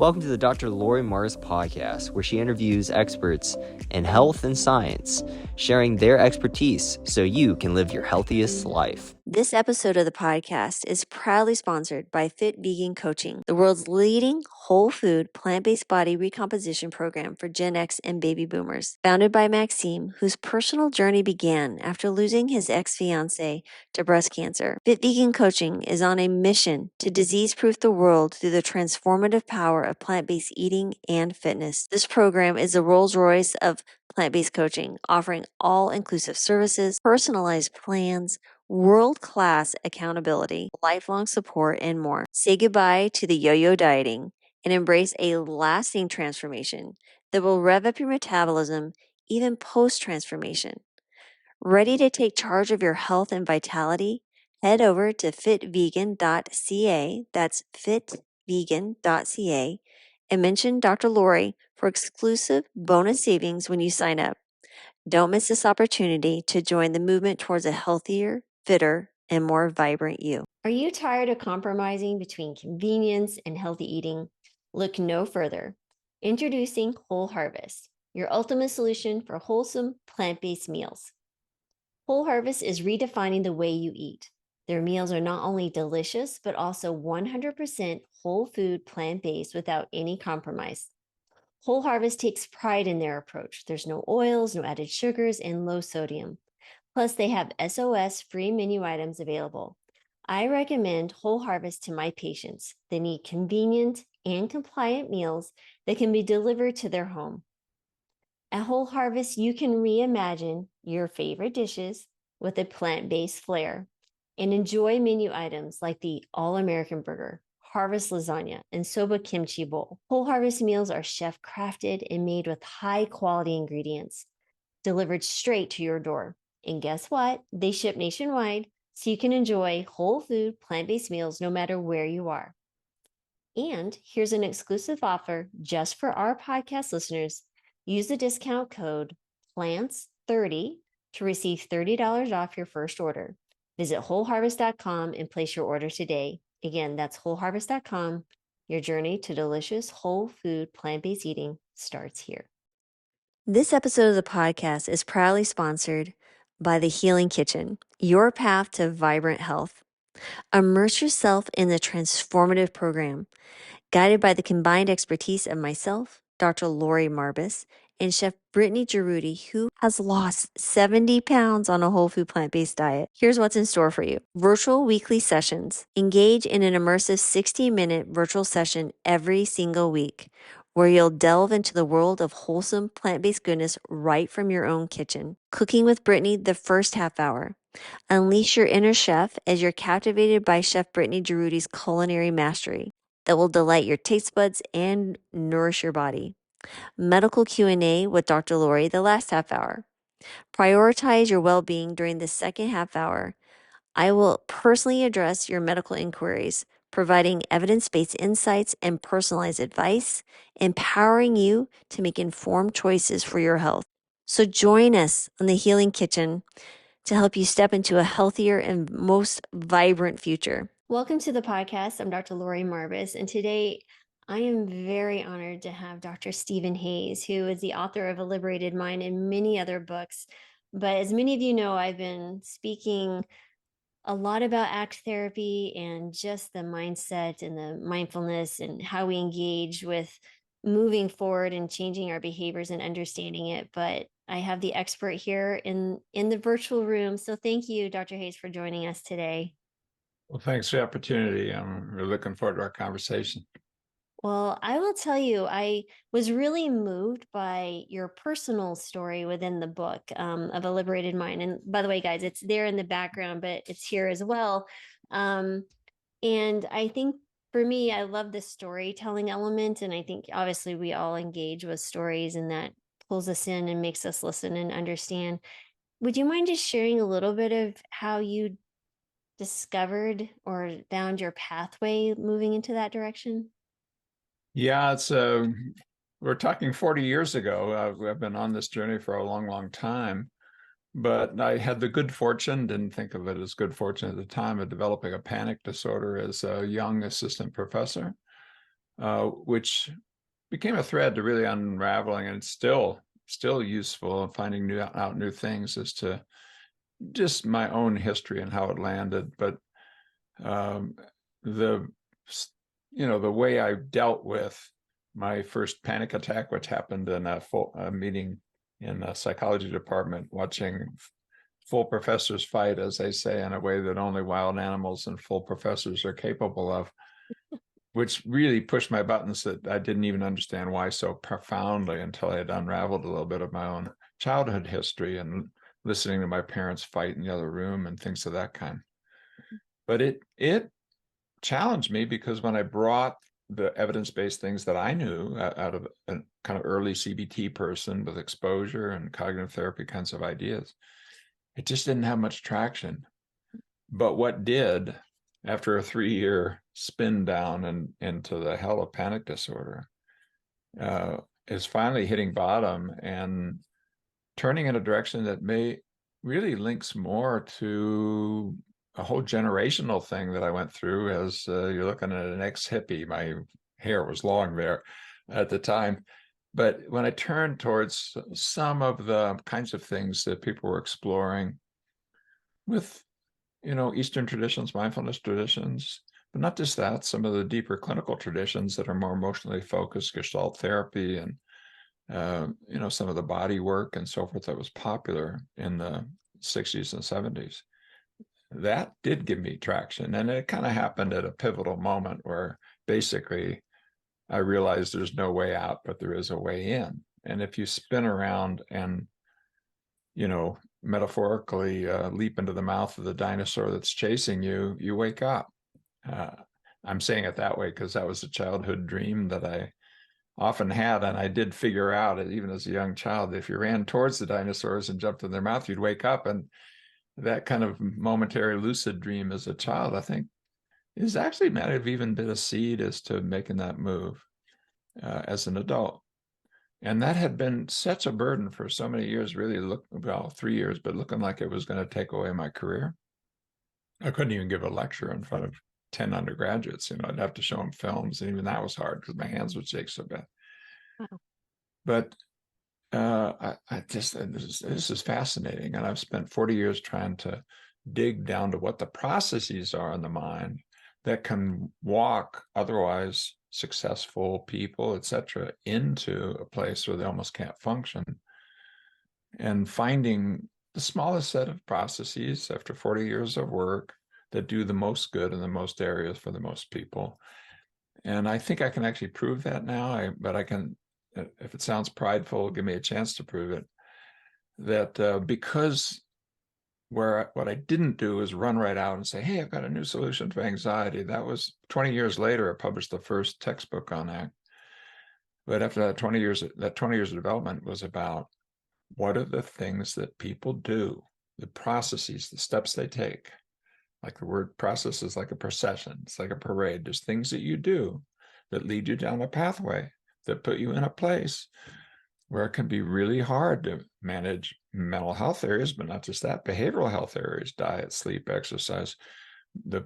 Welcome to the Dr. Laurie Marbas podcast, where she interviews experts in health and science, sharing their expertise so you can live your healthiest life. This episode of the podcast is proudly sponsored by Fit Vegan Coaching, the world's leading whole food, plant-based body recomposition program for Gen X and baby boomers. Founded by Maxime, whose personal journey began after losing his ex-fiancée to breast cancer, Fit Vegan Coaching is on a mission to disease-proof the world through the transformative power of plant-based eating and fitness. This program is the Rolls-Royce of plant-based coaching, offering all-inclusive services, personalized plans, world-class accountability, lifelong support, and more. Say goodbye to the yo-yo dieting and embrace a lasting transformation that will rev up your metabolism even post-transformation. Ready to take charge of your health and vitality? Head over to fitvegan.ca, that's fitvegan.ca, and mention Dr. Laurie for exclusive bonus savings when you sign up. Don't miss this opportunity to join the movement towards a healthier, fitter, and more vibrant you. Are you tired of compromising between convenience and healthy eating? Look no further. Introducing Whole Harvest, your ultimate solution for wholesome plant-based meals. Whole Harvest is redefining the way you eat. Their meals are not only delicious, but also 100% whole food plant-based without any compromise. Whole Harvest takes pride in their approach. There's no oils, no added sugars, and low sodium. Plus, they have SOS-free menu items available. I recommend Whole Harvest to my patients. They need convenient and compliant meals that can be delivered to their home. At Whole Harvest, you can reimagine your favorite dishes with a plant-based flair and enjoy menu items like the All-American Burger, Harvest Lasagna, and Soba Kimchi Bowl. Whole Harvest meals are chef-crafted and made with high-quality ingredients, delivered straight to your door. And guess what? They ship nationwide, so you can enjoy whole food, plant-based meals no matter where you are. And here's an exclusive offer just for our podcast listeners. Use the discount code PLANTS30 to receive $30 off your first order. Visit wholeharvest.com and place your order today. Again, that's wholeharvest.com. Your journey to delicious whole food plant-based eating starts here. This episode of the podcast is proudly sponsored by The Healing Kitchen, your path to vibrant health. Immerse yourself in the transformative program, guided by the combined expertise of myself, Dr. Laurie Marbas, and Chef Brittany Giroudi, who has lost 70 pounds on a whole food plant-based diet. Here's what's in store for you. Virtual weekly sessions. Engage in an immersive 60-minute virtual session every single week, where you'll delve into the world of wholesome plant-based goodness right from your own kitchen. Cooking with Brittany the first half hour. Unleash your inner chef as you're captivated by Chef Brittany Giroudi's culinary mastery that will delight your taste buds and nourish your body. Medical Q&A with Dr. Laurie the last half hour. Prioritize your well-being during the second half hour. I will personally address your medical inquiries, providing evidence-based insights and personalized advice, empowering you to make informed choices for your health. So join us on the Healing Kitchen to help you step into a healthier and most vibrant future. Welcome to the podcast. I'm Dr. Laurie Marbas, and today I am very honored to have Dr. Stephen Hayes, who is the author of A Liberated Mind and many other books. But as many of you know, I've been speaking a lot about ACT therapy and just the mindset and the mindfulness and how we engage with moving forward and changing our behaviors and understanding it. But I have the expert here in the virtual room. So thank you, Dr. Hayes, for joining us today. Well, thanks for the opportunity. I'm really looking forward to our conversation. Well, I will tell you, I was really moved by your personal story within the book of A Liberated Mind. And by the way, guys, it's there in the background, but it's here as well. And I think for me, I love the storytelling element. And I think obviously we all engage with stories, and that pulls us in and makes us listen and understand. Would you mind just sharing a little bit of how you discovered or found your pathway moving into that direction? Yeah, we're talking 40 years ago. I've been on this journey for a long, long time, but I had the good fortune, didn't think of it as good fortune at the time, of developing a panic disorder as a young assistant professor. which became a thread to really unraveling, and it's still useful in finding new things as to just my own history and how it landed. But um, the the way I dealt with my first panic attack, which happened in a meeting in a psychology department, watching full professors fight, as they say, in a way that only wild animals and full professors are capable of, which really pushed my buttons that I didn't even understand why so profoundly until I had unraveled a little bit of my own childhood history and listening to my parents fight in the other room and things of that kind. But it challenged me, because when I brought the evidence-based things that I knew out of a kind of early CBT person with exposure and cognitive therapy kinds of ideas, it just didn't have much traction. But what did, after a 3-year spin down and into the hell of panic disorder, is finally hitting bottom and turning in a direction that may really links more to a whole generational thing that I went through. As you're looking at an ex-hippie, my hair was long there at the time. But when I turned towards some of the kinds of things that people were exploring with, Eastern traditions, mindfulness traditions, but not just that, some of the deeper clinical traditions that are more emotionally focused, Gestalt therapy, and some of the body work and so forth that was popular in the 60s and 70s. That did give me traction. And it kind of happened at a pivotal moment where basically I realized there's no way out, but there is a way in. And if you spin around and, metaphorically leap into the mouth of the dinosaur that's chasing you, you wake up. Uh, I'm saying it that way because that was a childhood dream that I often had. And I did figure out, even as a young child, if you ran towards the dinosaurs and jumped in their mouth, you'd wake up. And that kind of momentary lucid dream as a child, I think, is actually might have even been a seed as to making that move as an adult. And that had been such a burden for so many years, really, 3 years, but looking like it was going to take away my career. I couldn't even give a lecture in front of 10 undergraduates. I'd have to show them films. And even that was hard because my hands would shake so bad. Wow. But I just, this is fascinating. And I've spent 40 years trying to dig down to what the processes are in the mind that can walk otherwise successful people, et cetera, into a place where they almost can't function, and finding the smallest set of processes after 40 years of work that do the most good in the most areas for the most people. And I think I can actually prove that now, but I can, if it sounds prideful, give me a chance to prove it, that because what I didn't do is run right out and say, hey, I've got a new solution to anxiety. That was 20 years later, I published the first textbook on that. But after that 20 years of development was about what are the things that people do, the processes, the steps they take. Like the word process is like a procession. It's like a parade. There's things that you do that lead you down a pathway that put you in a place where it can be really hard to manage mental health areas, but not just that, behavioral health areas, diet, sleep, exercise, the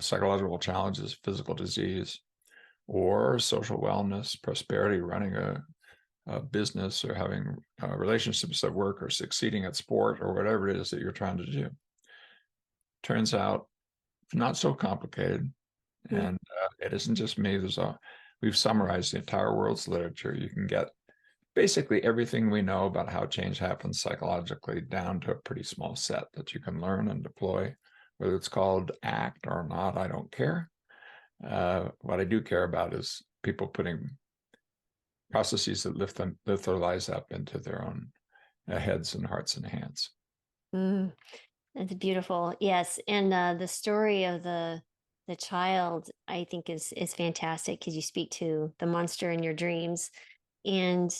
psychological challenges, physical disease, or social wellness, prosperity, running a business, or having relationships at work, or succeeding at sport, or whatever it is that you're trying to do. Turns out not so complicated. And it isn't just me. We've summarized the entire world's literature. You can get basically everything we know about how change happens psychologically down to a pretty small set that you can learn and deploy. Whether it's called ACT or not, I don't care. What I do care about is people putting processes that lift their lives up into their own heads and hearts and hands. Mm, that's beautiful. Yes, and the story of the child, I think, is fantastic because you speak to the monster in your dreams, and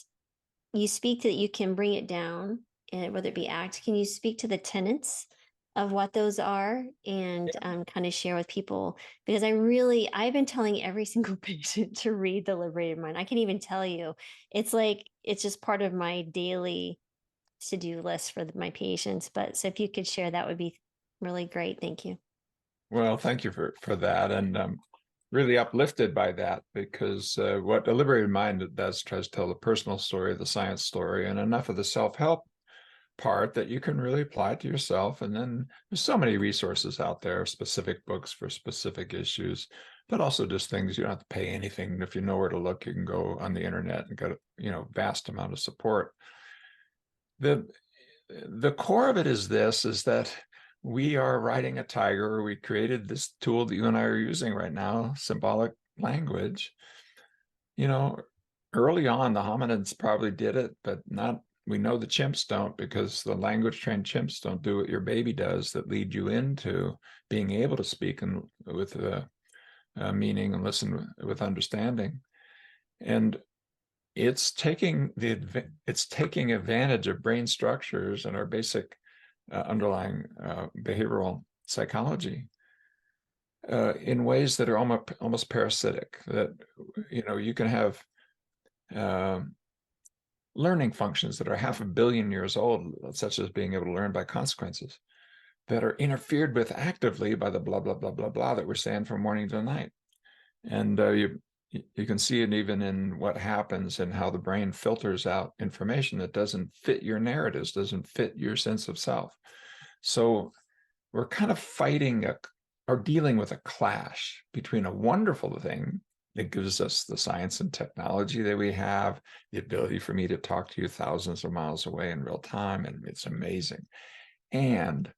you speak that you can bring it down, and whether it be ACT, can you speak to the tenets of what those are and kind of share with people? Because I've been telling every single patient to read the Liberated Mind. I can even tell you, it's like it's just part of my daily to-do list for my patients. But so if you could share, that would be really great. Thank you. Well, thank you for that. And really uplifted by that, because what a liberated mind does tries to tell the personal story, the science story, and enough of the self-help part that you can really apply it to yourself. And then there's so many resources out there, specific books for specific issues, but also just things you don't have to pay anything. If you know where to look, you can go on the internet and get a vast amount of support. The core of it is this, is that we are riding a tiger. We created this tool that you and I are using right now, symbolic language. You know, early on, the hominids probably did it, but not, we know the chimps don't, because the language trained chimps don't do what your baby does, that lead you into being able to speak and with meaning and listen with understanding. And it's taking advantage of brain structures and our basic underlying behavioral psychology in ways that are almost parasitic. That you can have learning functions that are 500 million years old, such as being able to learn by consequences, that are interfered with actively by the blah blah blah blah blah that we're saying from morning to night. And you can see it even in what happens and how the brain filters out information that doesn't fit your narratives, doesn't fit your sense of self. So we're kind of fighting or dealing with a clash between a wonderful thing that gives us the science and technology that we have, the ability for me to talk to you thousands of miles away in real time, and it's amazing. And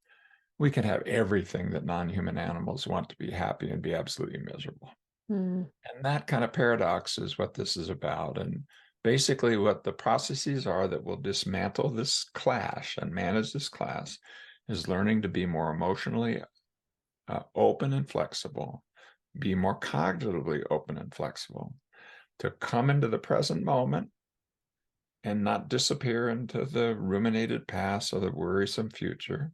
we can have everything that non-human animals want to be happy and be absolutely miserable. Mm. And that kind of paradox is what this is about. And basically what the processes are that will dismantle this clash and manage this clash is learning to be more emotionally open and flexible, be more cognitively open and flexible, to come into the present moment and not disappear into the ruminated past or the worrisome future.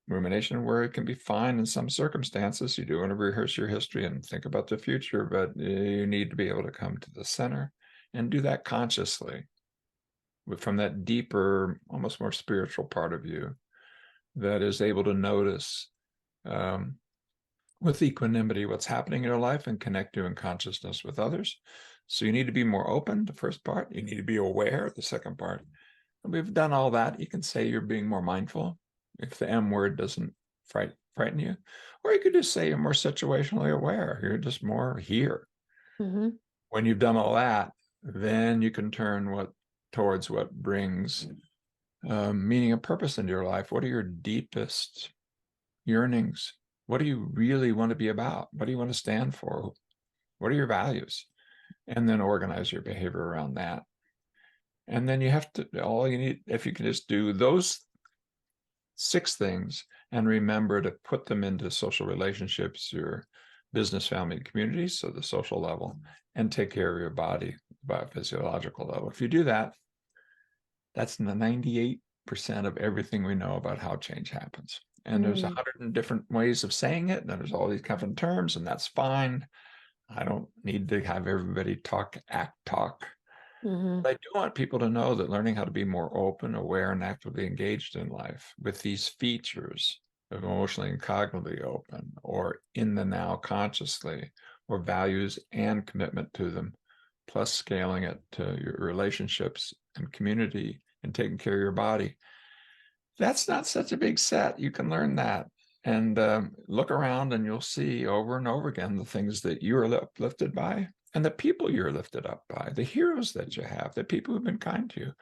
Rumination and worry can be fine in some circumstances. You do want to rehearse your history and think about the future, but you need to be able to come to the center and do that consciously from that deeper, almost more spiritual part of you that is able to notice with equanimity what's happening in your life and connect you in consciousness with others. So you need to be more open, the first part. You need to be aware, the second part. And we've done all that. You can say you're being more mindful if the M word doesn't frighten you. Or you could just say you're more situationally aware. You're just more here. Mm-hmm. When you've done all that, then you can turn towards what brings meaning and purpose into your life. What are your deepest yearnings? What do you really want to be about? What do you want to stand for? What are your values? And then organize your behavior around that. And then all you need, if you can just do those 6 things and remember to put them into social relationships, your business, family, community, so the social level, and take care of your body, biophysiological level. If you do that, that's 98% of everything we know about how change happens. And there's 100 different ways of saying it, and there's all these different terms, and that's fine. I don't need to have everybody act talk. Mm-hmm. But I do want people to know that learning how to be more open, aware, and actively engaged in life with these features of emotionally and cognitively open, or in the now consciously, or values and commitment to them, plus scaling it to your relationships and community and taking care of your body. That's not such a big set. You can learn that and look around, and you'll see over and over again the things that you are uplifted by and the people you're lifted up by, the heroes that you have, the people who've been kind to you,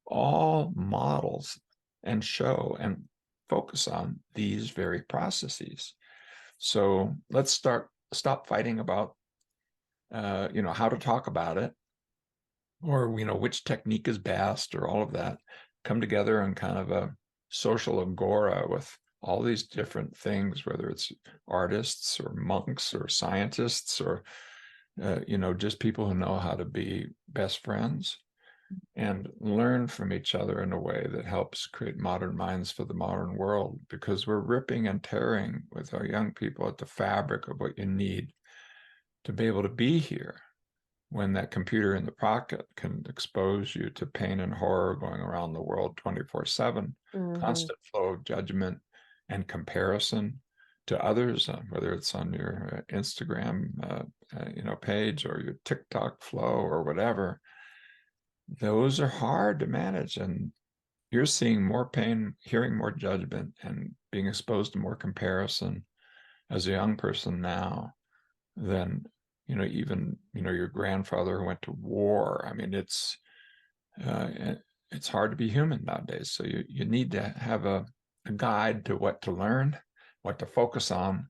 all models and show and focus on these very processes. So let's stop fighting about, how to talk about it, or, which technique is best, or all of that. Come together in kind of a social agora with all these different things, whether it's artists or monks or scientists or just people who know how to be best friends and learn from each other in a way that helps create modern minds for the modern world, because we're ripping and tearing with our young people at the fabric of what you need to be able to be here, when that computer in the pocket can expose you to pain and horror going around the world 24/7, Mm-hmm. constant flow of judgment and comparison, to others, whether it's on your Instagram, page, or your TikTok flow or whatever, those are hard to manage. And you're seeing more pain, hearing more judgment, and being exposed to more comparison as a young person now than, even, your grandfather who went to war. I mean, uh, it's hard to be human nowadays. So you need to have a guide to what to learn, what to focus on.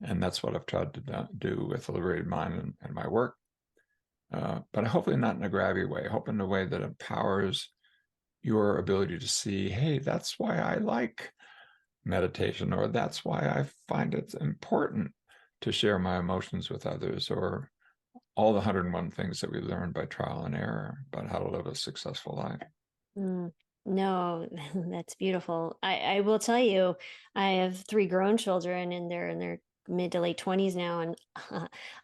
And that's what I've tried to do with the Liberated Mind and my work. But hopefully not in a grabby way, hope in a way that empowers your ability to see, hey, that's why I like meditation, or that's why I find it important to share my emotions with others, or all the 101 things that we learn by trial and error about how to live a successful life. Mm, no, that's beautiful. I will tell you, I have three grown children and they're in their mid to late 20s now. And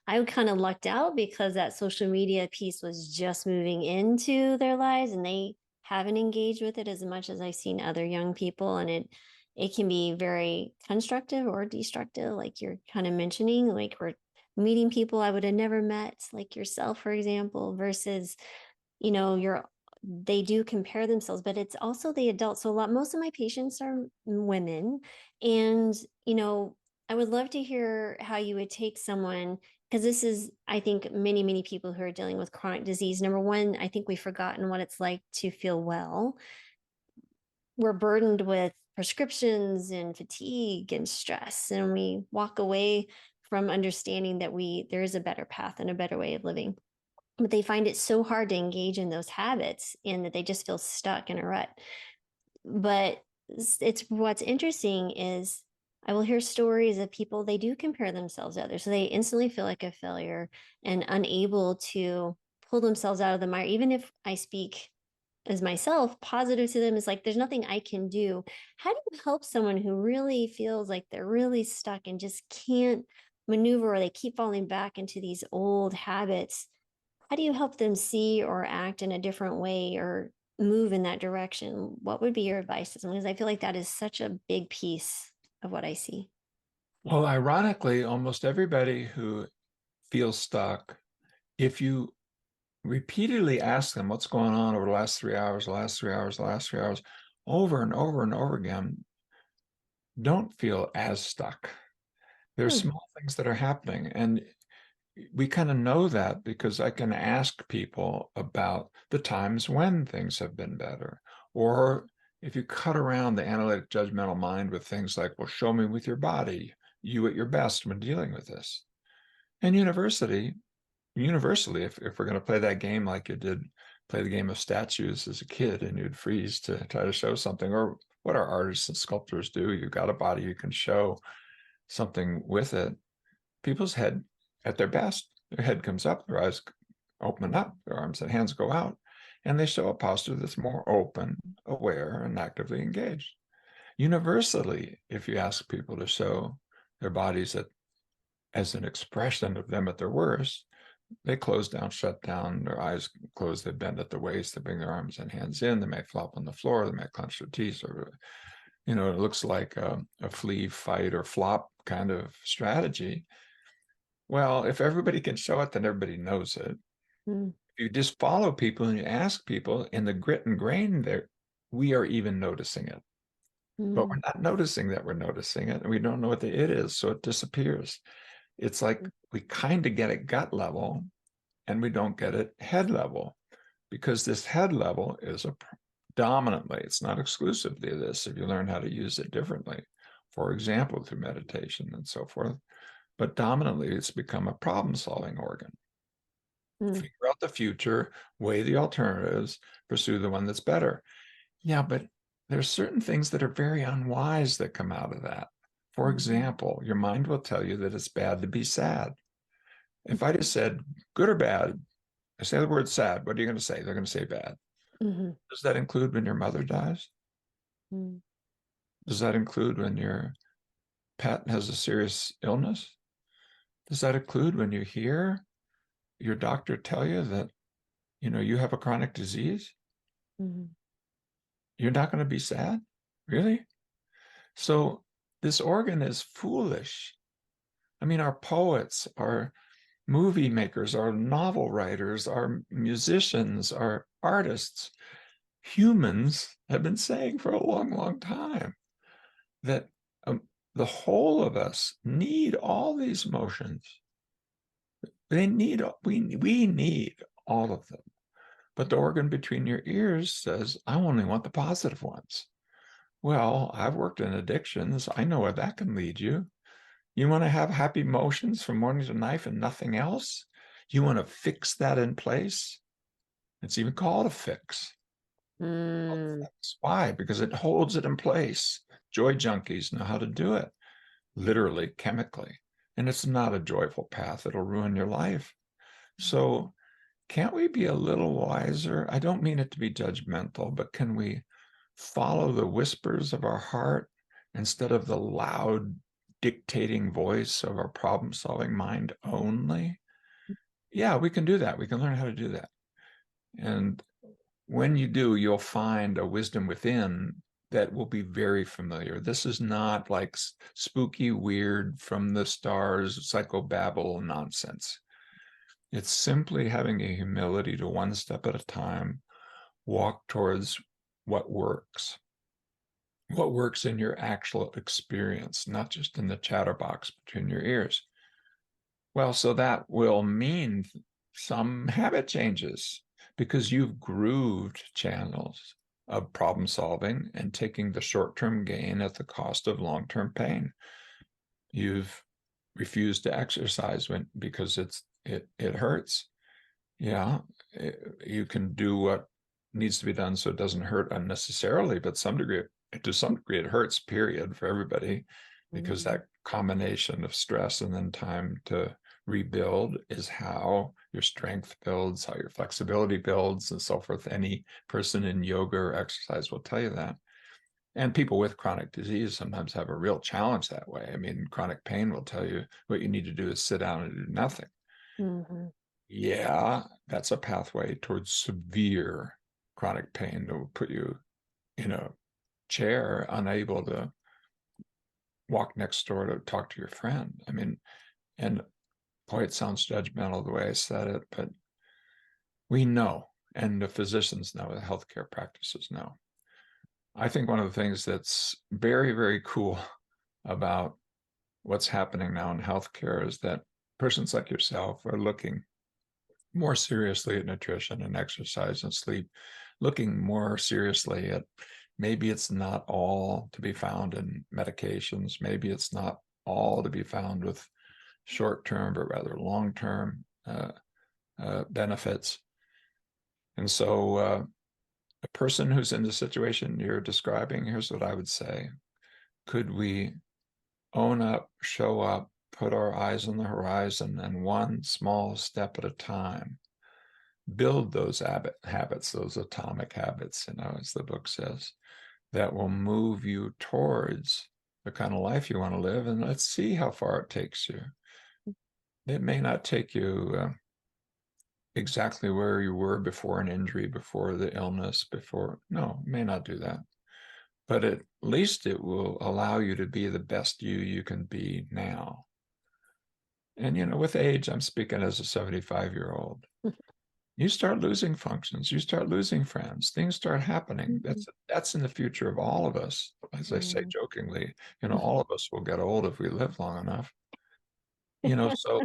I kind of lucked out because that social media piece was just moving into their lives and they haven't engaged with it as much as I've seen other young people. And it can be very constructive or destructive, like you're kind of mentioning, like we're meeting people I would have never met, like yourself, for example, versus you're they do compare themselves, but it's also the adults. So most of my patients are women. And, I would love to hear how you would take someone, because this is, I think, many, many people who are dealing with chronic disease. Number one, I think we've forgotten what it's like to feel well. We're burdened with prescriptions and fatigue and stress, and we walk away from understanding that there is a better path and a better way of living, but they find it so hard to engage in those habits and that they just feel stuck in a rut. But it's what's interesting is I will hear stories of people, they do compare themselves to others. So they instantly feel like a failure and unable to pull themselves out of the mire. Even if I speak as myself, positive to them is like, there's nothing I can do. How do you help someone who really feels like they're really stuck and just can't maneuver, or they keep falling back into these old habits? How do you help them see or act in a different way or move in that direction? What would be your advice to someone? Because I feel like that is such a big piece of what I see. Well, ironically, almost everybody who feels stuck, if you repeatedly ask them what's going on over the last 3 hours, the last 3 hours, the last 3 hours, over and over and over again, don't feel as stuck. There's Hmm. small things that are happening. And we kind of know that because I can ask people about the times when things have been better. Or if you cut around the analytic judgmental mind with things like, well, show me with your body, you at your best when dealing with this. And universally, if we're going to play that game like you did, play the game of statues as a kid, and you'd freeze to try to show something, or what our artists and sculptors do, you've got a body, you can show something with it. People's head at their best, their head comes up, their eyes open up, their arms and hands go out, and they show a posture that's more open, aware, and actively engaged. Universally, if you ask people to show their bodies as an expression of them at their worst, they close down, shut down, their eyes close, they bend at the waist, they bring their arms and hands in, they may flop on the floor, they may clench their teeth, or, it looks like a flee, fight, or flop kind of strategy. Well, if everybody can show it, then everybody knows it. Hmm. If you just follow people and you ask people in the grit and grain there, we are even noticing it. But Hmm. we're not noticing that we're noticing it, and we don't know what the it is, so it disappears. It's like we kind of get it gut level and we don't get it head level, because this head level is dominantly, it's not exclusively this if you learn how to use it differently, for example, through meditation and so forth, but dominantly it's become a problem-solving organ. Hmm. Figure out the future, weigh the alternatives, pursue the one that's better. Yeah, but there's certain things that are very unwise that come out of that. For example, your mind will tell you that it's bad to be sad. If I just said good or bad, I say the word sad, what are you going to say? They're going to say bad. Hmm. Does that include when your mother dies? Hmm. Does that include when your pet has a serious illness? Does that include when you hear your doctor tell you that, you have a chronic disease? Hmm. You're not going to be sad? Really? So this organ is foolish. I mean, our poets, our movie makers, our novel writers, our musicians, our artists, humans have been saying for a long, long time that the whole of us need all these emotions. We need all of them. But the organ between your ears says, I only want the positive ones. Well, I've worked in addictions. I know where that can lead you. You want to have happy emotions from morning to night and nothing else? You want to fix that in place? It's even called a fix. Mm. Why? Because it holds it in place. Joy junkies know how to do it, literally, chemically. And it's not a joyful path. It'll ruin your life. So can't we be a little wiser? I don't mean it to be judgmental, but can we follow the whispers of our heart instead of the loud dictating voice of our problem solving mind only? Yeah, we can do that. We can learn how to do that. And when you do, you'll find a wisdom within that will be very familiar. This is not like spooky, weird, from the stars, psychobabble nonsense. It's simply having a humility to one step at a time walk towards what works in your actual experience, not just in the chatterbox between your ears. Well, so that will mean some habit changes because you've grooved channels of problem solving and taking the short-term gain at the cost of long-term pain. You've refused to exercise because it hurts. Yeah, you can do what needs to be done so it doesn't hurt unnecessarily, but to some degree, it hurts, period, for everybody, because Mm. that combination of stress and then time to rebuild is how your strength builds, how your flexibility builds, and so forth. Any person in yoga or exercise will tell you that. And people with chronic disease sometimes have a real challenge that way. I mean, chronic pain will tell you what you need to do is sit down and do nothing. Mhm. Yeah, that's a pathway towards severe chronic pain that will put you in a chair, unable to walk next door to talk to your friend. I mean, and boy, it sounds judgmental the way I said it, but we know, and the physicians know, the healthcare practices know. I think one of the things that's very, very cool about what's happening now in healthcare is that persons like yourself are looking more seriously at nutrition and exercise and sleep, looking more seriously at maybe it's not all to be found in medications, maybe it's not all to be found with short term, but rather long term benefits. And so, a person who's in the situation you're describing, here's what I would say. Could we own up, show up, put our eyes on the horizon, and one small step at a time build those habits, those atomic habits, as the book says, that will move you towards the kind of life you want to live. And let's see how far it takes you. It may not take you exactly where you were before an injury, before the illness, no, it may not do that. But at least it will allow you to be the best you can be now. And, with age, I'm speaking as a 75-year-old. You start losing functions, you start losing friends, things start happening. Mhm. That's in the future of all of us. As I say Mm. jokingly, all of us will get old if we live long enough. So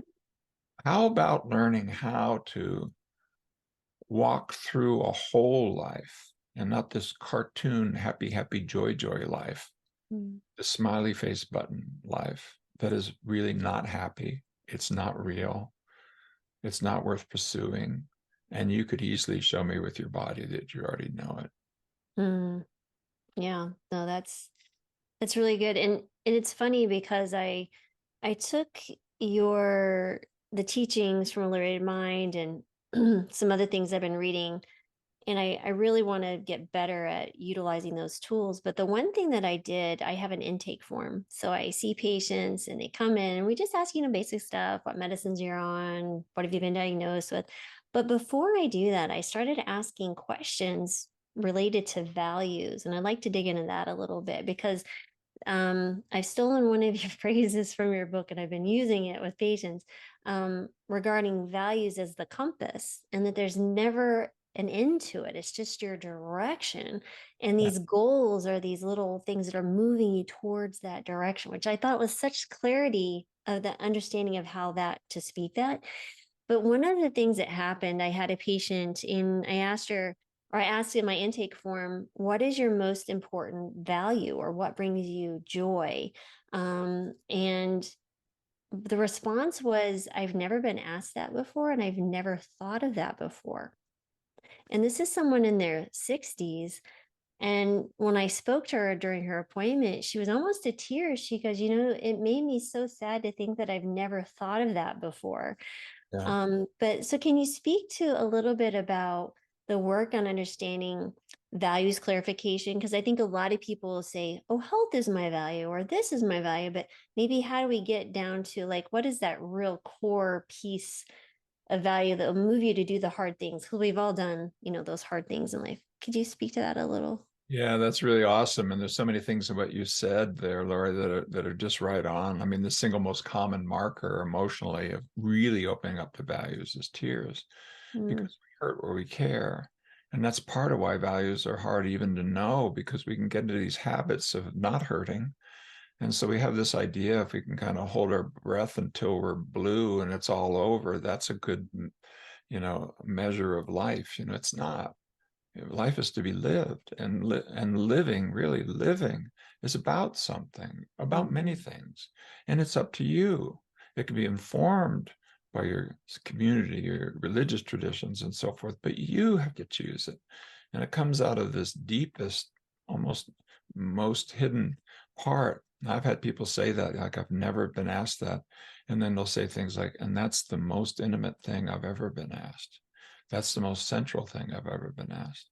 how about learning how to walk through a whole life and not this cartoon happy, happy, joy, joy life, Mm. the smiley face button life that is really not happy. It's not real. It's not worth pursuing. And you could easily show me with your body that you already know it. Mm. Yeah, no, that's really good. And it's funny because I took your the teachings from Liberated Mind and some other things I've been reading, and I really want to get better at utilizing those tools. But the one thing that I did, I have an intake form. So I see patients and they come in and we just ask, basic stuff, what medicines you're on, what have you been diagnosed with. But before I do that, I started asking questions related to values. And I'd like to dig into that a little bit because I've stolen one of your phrases from your book and I've been using it with patients, regarding values as the compass, and that there's never an end to it. It's just your direction. And Yeah. these goals are these little things that are moving you towards that direction, which I thought was such clarity of the understanding of how that to speak that. But one of the things that happened, I had a patient in, I asked her, or I asked in my intake form, what is your most important value or what brings you joy? And the response was, I've never been asked that before, and I've never thought of that before. And this is someone in their 60s. And when I spoke to her during her appointment, she was almost to tears. She goes, it made me so sad to think that I've never thought of that before. Yeah. But so can you speak to a little bit about the work on understanding values clarification? Because I think a lot of people will say, oh, health is my value or this is my value, but maybe how do we get down to like, what is that real core piece of value that will move you to do the hard things? Because we've all done, those hard things in life. Could you speak to that a little? Yeah, that's really awesome. And there's so many things in what you said there, Laurie, that are just right on. I mean, the single most common marker emotionally of really opening up to values is tears, Mm, because we hurt where we care. And that's part of why values are hard even to know, because we can get into these habits of not hurting. And so we have this idea, if we can kind of hold our breath until we're blue and it's all over, that's a good, measure of life. It's not. Life is to be lived, and living, really living, is about something, about mm, many things, and it's up to you. It can be informed by your community, your religious traditions, and so forth, but you have to choose it, and it comes out of this deepest, almost most hidden part. I've had people say that, like, I've never been asked that, and then they'll say things like, and that's the most intimate thing I've ever been asked. That's the most central thing I've ever been asked.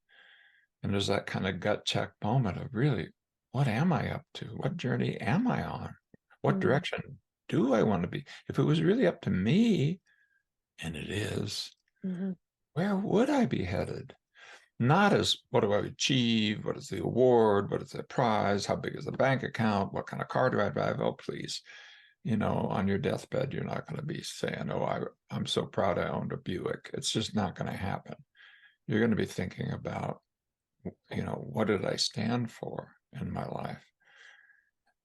And there's that kind of gut check moment of, really, what am I up to? What journey am I on? What mm, direction do I want to be? If it was really up to me, and it is, mhm, where would I be headed? Not as, what do I achieve? What is the award? What is the prize? How big is the bank account? What kind of car do I drive? Oh, please. On your deathbed, you're not going to be saying, oh, I'm so proud I owned a Buick. It's just not going to happen. You're going to be thinking about, what did I stand for in my life?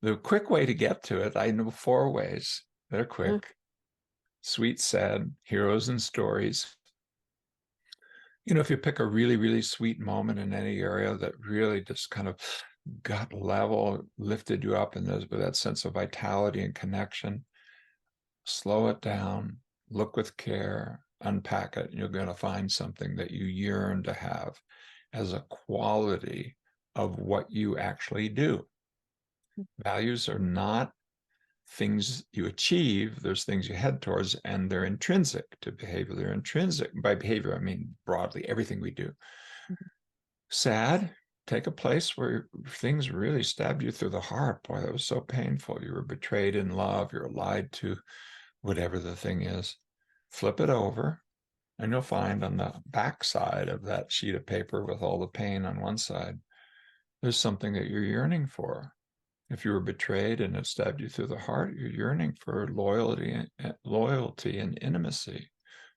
The quick way to get to it, I know 4 ways. They're mm, quick: sweet, sad, heroes and stories. If you pick a really, really sweet moment in any area that really just kind of gut level lifted you up, and with that sense of vitality and connection, slow it down, look with care, unpack it, and you're going to find something that you yearn to have as a quality of what you actually do. Values are not things you achieve, there's things you head towards, and they're intrinsic to behavior. They're intrinsic. By behavior, I mean broadly everything we do. Sad, take a place where things really stabbed you through the heart. Boy, that was so painful. You were betrayed in love, you were lied to, whatever the thing is. Flip it over, and you'll find on the back side of that sheet of paper with all the pain on one side, there's something that you're yearning for. If you were betrayed and it stabbed you through the heart, you're yearning for loyalty and intimacy,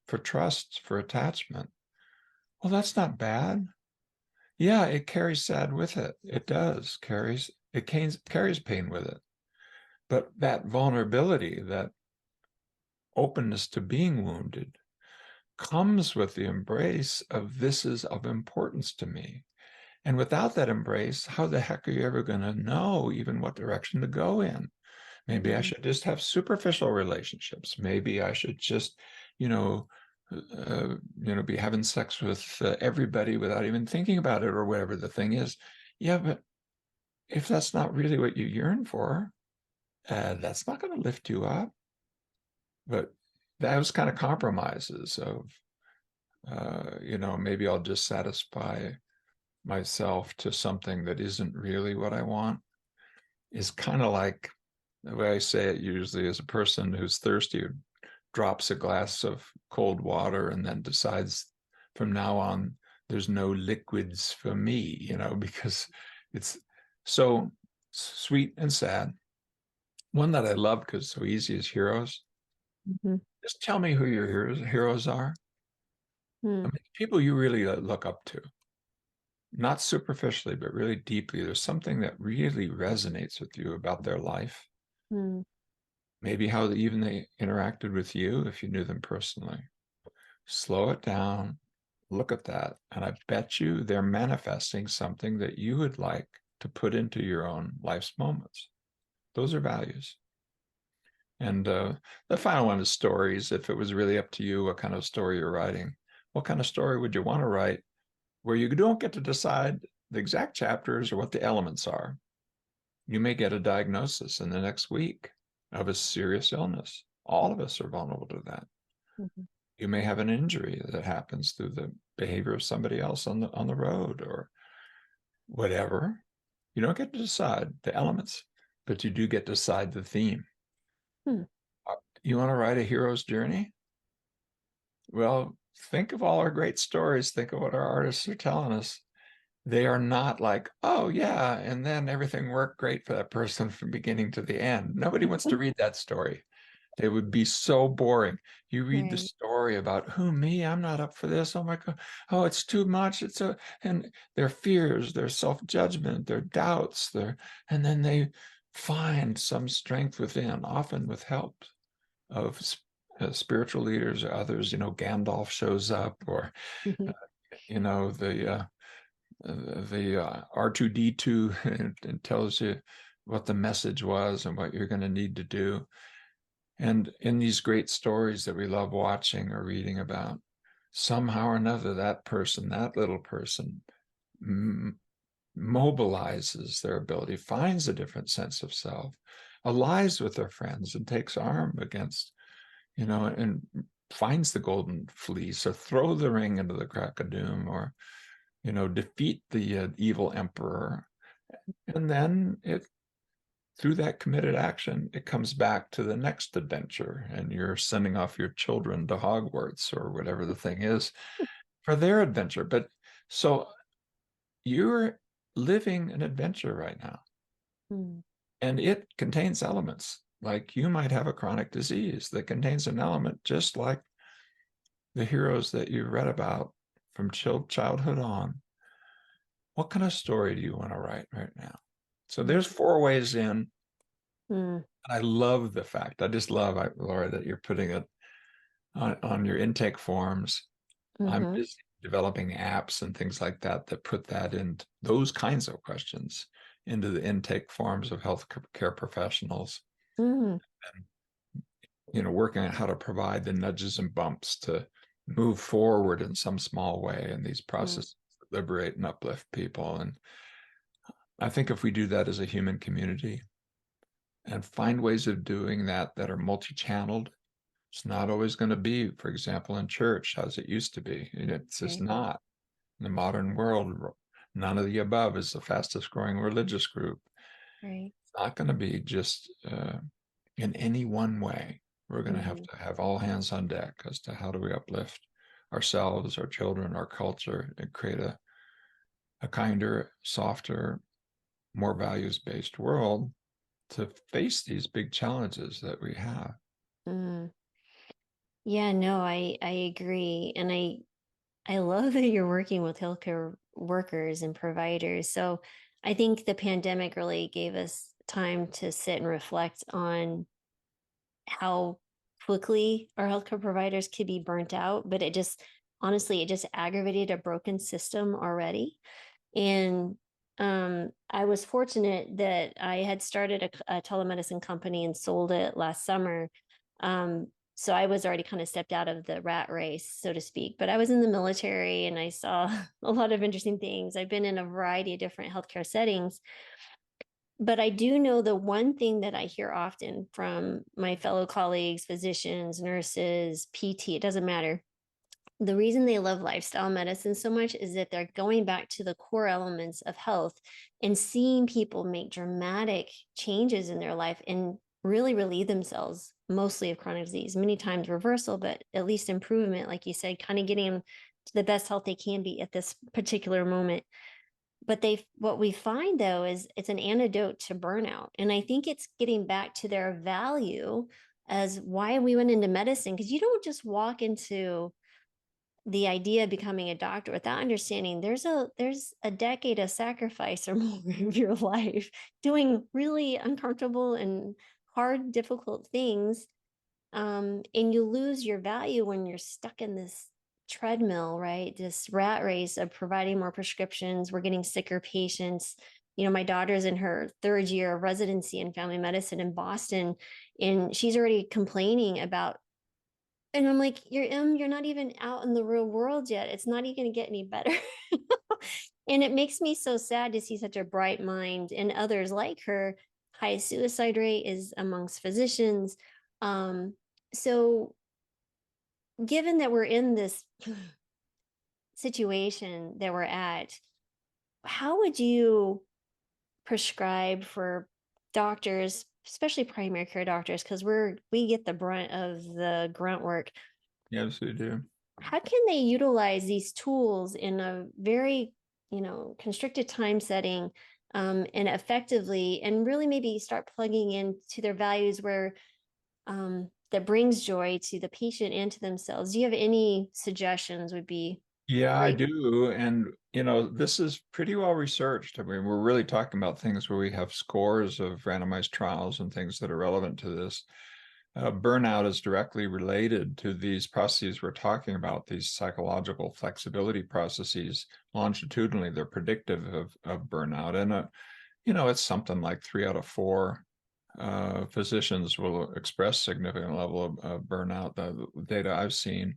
for trust, for attachment. Well, that's not bad. Yeah, it carries sad with it. It does carries pain with it. But that vulnerability, that openness to being wounded, comes with the embrace of, this is of importance to me. And without that embrace, how the heck are you ever going to know even what direction to go in? Maybe I mhm, should just have superficial relationships. Maybe I should just, you know, be having sex with everybody without even thinking about it, or whatever the thing is. Yeah, but if that's not really what you yearn for, that's not going to lift you up. But those kind of compromises of, maybe I'll just satisfy myself to something that isn't really what I want, is kind of like, the way I say it usually is, a person who's thirsty who drops a glass of cold water and then decides from now on there's no liquids for me, because it's so sweet and sad. One that I love because it's so easy is heroes. Mhm. Just tell me who your heroes are. I Mm, mean, people you really look up to, not superficially, but really deeply. There's something that really resonates with you about their life. mm, Maybe how even they interacted with you if you knew them personally. Slow it down, look at that, and I bet you they're manifesting something that you would like to put into your own life's moments. Those are values. And the final one is stories. If it was really up to you what kind of story you're writing, what kind of story would you want to write where you don't get to decide the exact chapters or what the elements are? You may get a diagnosis in the next week of a serious illness. All of us are vulnerable to that. mhm. You may have an injury that happens through the behavior of somebody else on the road or whatever. You don't get to decide the elements, but you do get to decide the theme. Hmm. You want to write a hero's journey? Well, think of all our great stories. Think of what our artists are telling us. They are not like, oh, yeah, and then everything worked great for that person from beginning to the end. Nobody wants to read that story. They would be so boring. You read the Right. story about who me, I'm not up for this. Oh my God. Oh, it's too much. And their fears, their self-judgment, their doubts, and then they find some strength within, often with help of spiritual leaders or others. Gandalf shows up, or Mhm. you know the R2D2 and tells you what the message was and what you're going to need to do. And in these great stories that we love watching or reading about, somehow or another, that person, that little person, mobilizes their ability, finds a different sense of self, allies with their friends, and takes arm against, and finds the golden fleece, or throw the ring into the crack of doom, or defeat the evil emperor. And then through that committed action, it comes back to the next adventure, and you're sending off your children to Hogwarts or whatever the thing is for their adventure. But so you're living an adventure right now, Mm, and it contains elements. Like you might have a chronic disease that contains an element just like the heroes that you read about from childhood on. What kind of story do you want to write right now? So mm, there's 4 ways in. mm, I love the fact, I just love, Laura, that you're putting it on your intake forms. I'm mhm, busy developing apps and things like that that put that in those kinds of questions into the intake forms of healthcare professionals, mhm, and working on how to provide the nudges and bumps to move forward in some small way in these mm, processes that liberate and uplift people. And I think if we do that as a human community and find ways of doing that that are multi-channeled, it's not always going to be, for example, in church as it used to be. It's just right, not. In the modern world, none of the above is the fastest growing religious group. right. It's not going to be just in any one way. We're going Mhm, to have all hands on deck as to how do we uplift ourselves, our children, our culture, and create a kinder, softer, more values-based world to face these big challenges that we have. mm. Yeah, no, I agree. And I love that you're working with healthcare workers and providers. So I think the pandemic really gave us time to sit and reflect on how quickly our healthcare providers could be burnt out, but it just honestly, it just aggravated a broken system already. And I was fortunate that I had started a telemedicine company and sold it last summer. So I was already kind of stepped out of the rat race, so to speak. But I was in the military and I saw a lot of interesting things. I've been in a variety of different healthcare settings. But I do know the one thing that I hear often from my fellow colleagues, physicians, nurses, PT, it doesn't matter. The reason they love lifestyle medicine so much is that they're going back to the core elements of health and seeing people make dramatic changes in their life and really relieve themselves mostly of chronic disease, many times reversal, but at least improvement, like you said, kind of getting them to the best health they can be at this particular moment. but what we find though is it's an antidote to burnout. And I think it's getting back to their value as why we went into medicine, because you don't just walk into the idea of becoming a doctor without understanding there's a decade of sacrifice or more of your life doing really uncomfortable and hard, difficult things. And you lose your value when you're stuck in this treadmill, right? This rat race of providing more prescriptions. We're getting sicker patients. My daughter's in her third year of residency in family medicine in Boston, and she's already complaining about. And I'm like, you're not even out in the real world yet. It's not even going to get any better. And it makes me so sad to see such a bright mind and others like her. High suicide rate is amongst physicians. So given that we're in this situation that we're at, how would you prescribe for doctors, especially primary care doctors, because we get the brunt of the grunt work? Yes, we do. How can they utilize these tools in a very, constricted time setting, and effectively, and really maybe start plugging into their values where that brings joy to the patient and to themselves? Do you have any suggestions? Would be Yeah, I great. do. And, this is pretty well researched. I mean, we're really talking about things where we have scores of randomized trials and things that are relevant to this. Burnout is directly related to these processes we're talking about, these psychological flexibility processes. Longitudinally, they're predictive of burnout. And, it's something like 3 out of 4 physicians will express significant level of burnout, the data I've seen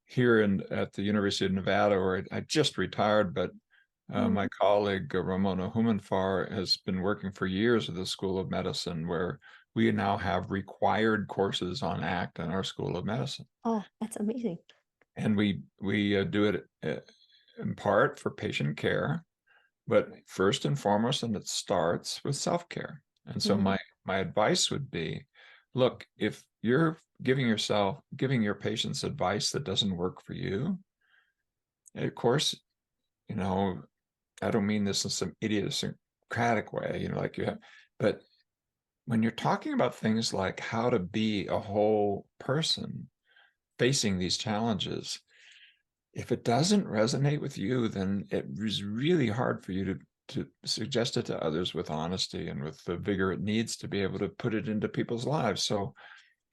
here at the University of Nevada, where I just retired, but my colleague Ramona Humanfar has been working for years at the School of Medicine, where we now have required courses on ACT in our School of Medicine, Oh, that's amazing. and we do it in part for patient care, but first and foremost, and it starts with self-care. And so Mm, my advice would be, look, if you're giving your patients advice that doesn't work for you, of course, you know, I don't mean this in some idiosyncratic way, like you have, but when you're talking about things like how to be a whole person facing these challenges, if it doesn't resonate with you, then it is really hard for you to suggest it to others with honesty and with the vigor it needs to be able to put it into people's lives. So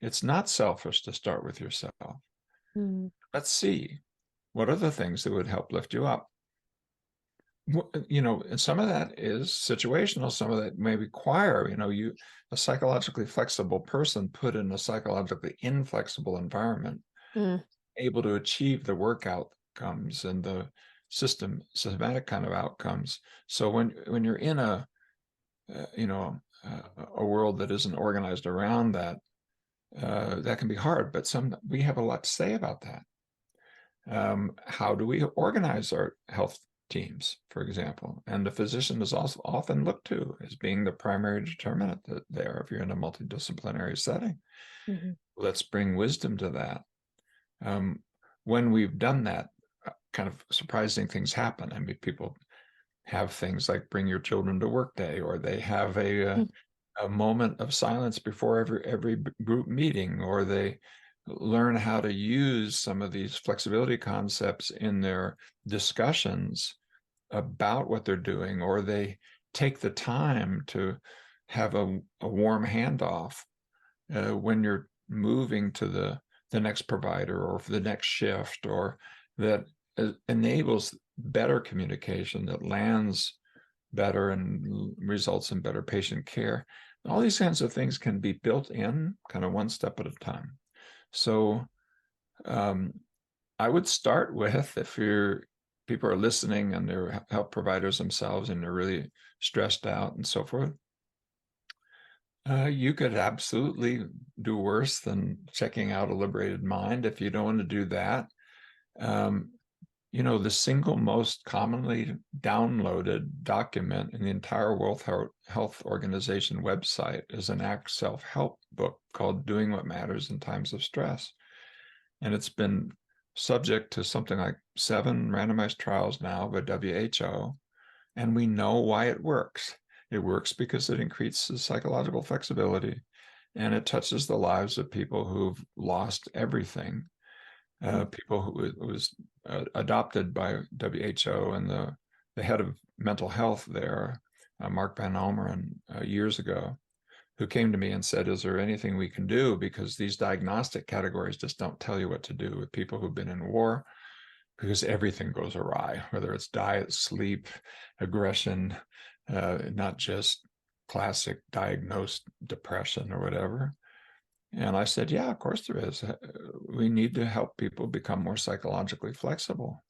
it's not selfish to start with yourself. mm, Let's see, what are the things that would help lift you up? And some of that is situational. Some of that may require, a psychologically flexible person put in a psychologically inflexible environment, mm, able to achieve the work outcomes and the systematic kind of outcomes. So when you're in a world that isn't organized around that, that can be hard. But we have a lot to say about that. How do we organize our health teams, for example? And the physician is also often looked to as being the primary determinant there if you're in a multidisciplinary setting. mhm, Let's bring wisdom to that. Um, when we've done that, kind of surprising things happen. I mean, people have things like bring your children to work day, or they have mm, a moment of silence before every group meeting, or they learn how to use some of these flexibility concepts in their discussions about what they're doing, or they take the time to have a warm handoff when you're moving to the next provider or for the next shift, or that enables better communication that lands better and results in better patient care. All these kinds of things can be built in kind of one step at a time. So um, I would start with, if people are listening and they're health providers themselves and they're really stressed out and so forth, you could absolutely do worse than checking out a liberated mind. If you don't want to do that, um, the single most commonly downloaded document in the entire World Health Organization website is an ACT self-help book called Doing What Matters in Times of Stress. And it's been subject to something like 7 randomized trials now by WHO. And we know why it works. It works because it increases psychological flexibility, and it touches the lives of people who've lost everything. People who it was adopted by WHO, and the head of mental health there, Mark Van Omeren, years ago, who came to me and said, is there anything we can do? Because these diagnostic categories just don't tell you what to do with people who've been in war, because everything goes awry, whether it's diet, sleep, aggression, not just classic diagnosed depression or whatever. And I said, yeah, of course there is. We need to help people become more psychologically flexible.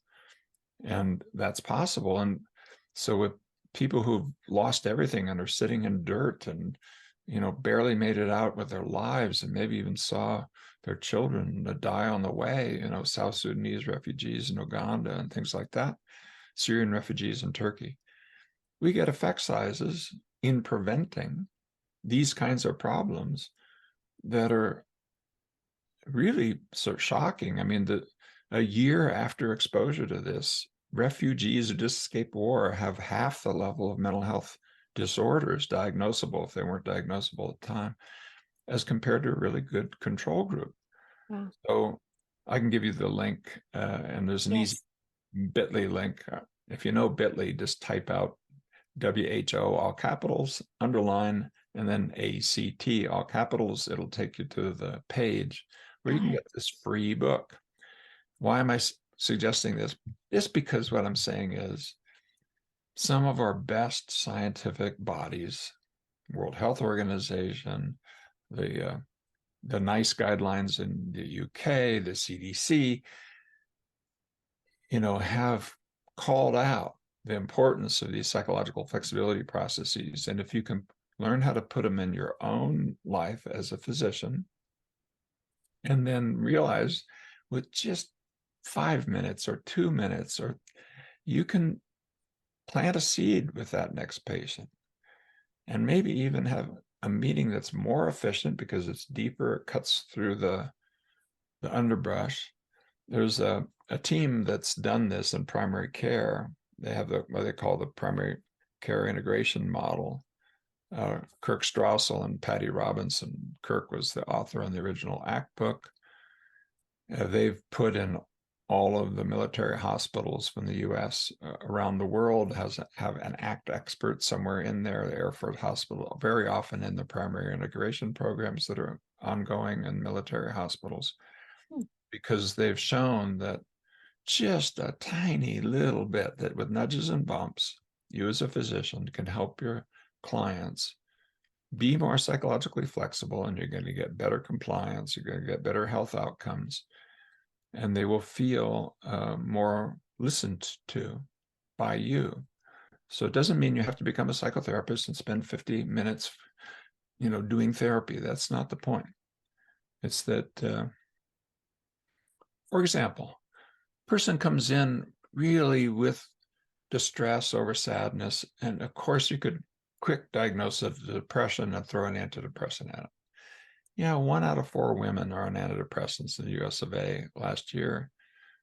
And that's possible. And so with people who've lost everything and are sitting in dirt and, barely made it out with their lives, and maybe even saw their children die on the way, South Sudanese refugees in Uganda and things like that, Syrian refugees in Turkey. We get effect sizes in preventing these kinds of problems that are really sort of shocking. I mean, a year after exposure to this, refugees who just escaped war have half the level of mental health disorders diagnosable, if they weren't diagnosable at the time, as compared to a really good control group. Wow. So I can give you the link, and there's an easy bit.ly link. If you know bit.ly, just type out WHO, all capitals, underline, and then ACT, all capitals. It'll take you to the page where you can get this free book. Why am I suggesting this? Just because what I'm saying is some of our best scientific bodies, World Health Organization, the NICE guidelines in the UK, the CDC, have called out the importance of these psychological flexibility processes. And if you can learn how to put them in your own life as a physician, and then realize with just 5 minutes or 2 minutes, or you can plant a seed with that next patient, and maybe even have a meeting that's more efficient because it's deeper, it cuts through the underbrush. There's a team that's done this in primary care. They have what they call the primary care integration model. Kirk Strausel and Patty Robinson. Kirk was the author on the original ACT book. They've put in all of the military hospitals from the U.S. Around the world have an ACT expert somewhere in there. The Air Force Hospital, very often in the primary integration programs that are ongoing in military hospitals, because they've shown that just a tiny little bit, that with nudges and bumps, you as a physician can help your clients be more psychologically flexible, and you're going to get better compliance, you're going to get better health outcomes, and they will feel more listened to by you. So it doesn't mean you have to become a psychotherapist and spend 50 minutes, doing therapy. That's not the point. It's that, for example, person comes in really with distress over sadness, and of course you could quick diagnose of depression and throw an antidepressant at it. Yeah, 1 out of 4 women are on antidepressants in the US of A last year,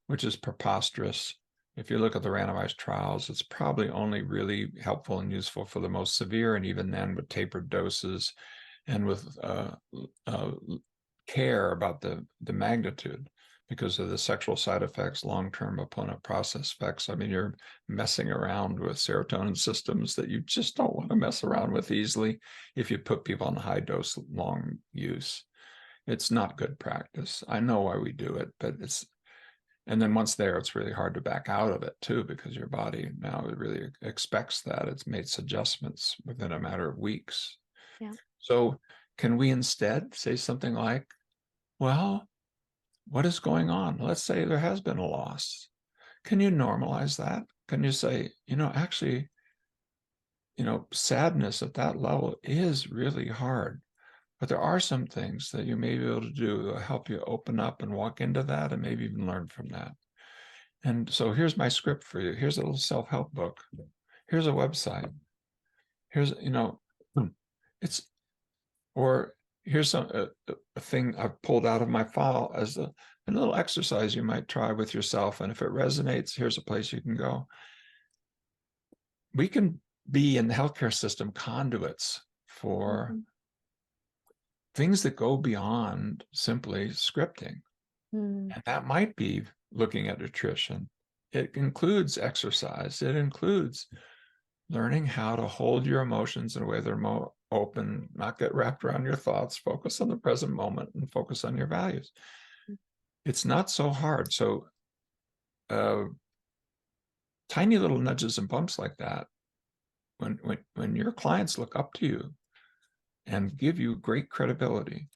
which is preposterous. If you look at the randomized trials, it's probably only really helpful and useful for the most severe, and even then with tapered doses and with care about the magnitude, because of the sexual side effects, long-term opponent process effects. I mean, you're messing around with serotonin systems that you just don't want to mess around with easily if you put people on high dose, long use. It's not good practice. I know why we do it, but and then once there, it's really hard to back out of it too, because your body now really expects that. It's made adjustments within a matter of weeks. Yeah. So can we instead say something like, well, what is going on? Let's say there has been a loss. Can you normalize that? Can you say, actually, sadness at that level is really hard, but there are some things that you may be able to do that will help you open up and walk into that, and maybe even learn from that. And so here's my script for you. Here's a little self-help book. Here's a website. Here's, it's, or here's a thing I've pulled out of my file as a little exercise you might try with yourself. And if it resonates, here's a place you can go. we can be in the healthcare system conduits for things that go beyond simply scripting. Mm. And that might be looking at nutrition. It includes exercise. It includes learning how to hold your emotions in a way that are more open, not get wrapped around your thoughts, focus on the present moment and focus on your values. It's not so hard. So uh, tiny little nudges and bumps like that, when your clients look up to you and give you great credibility,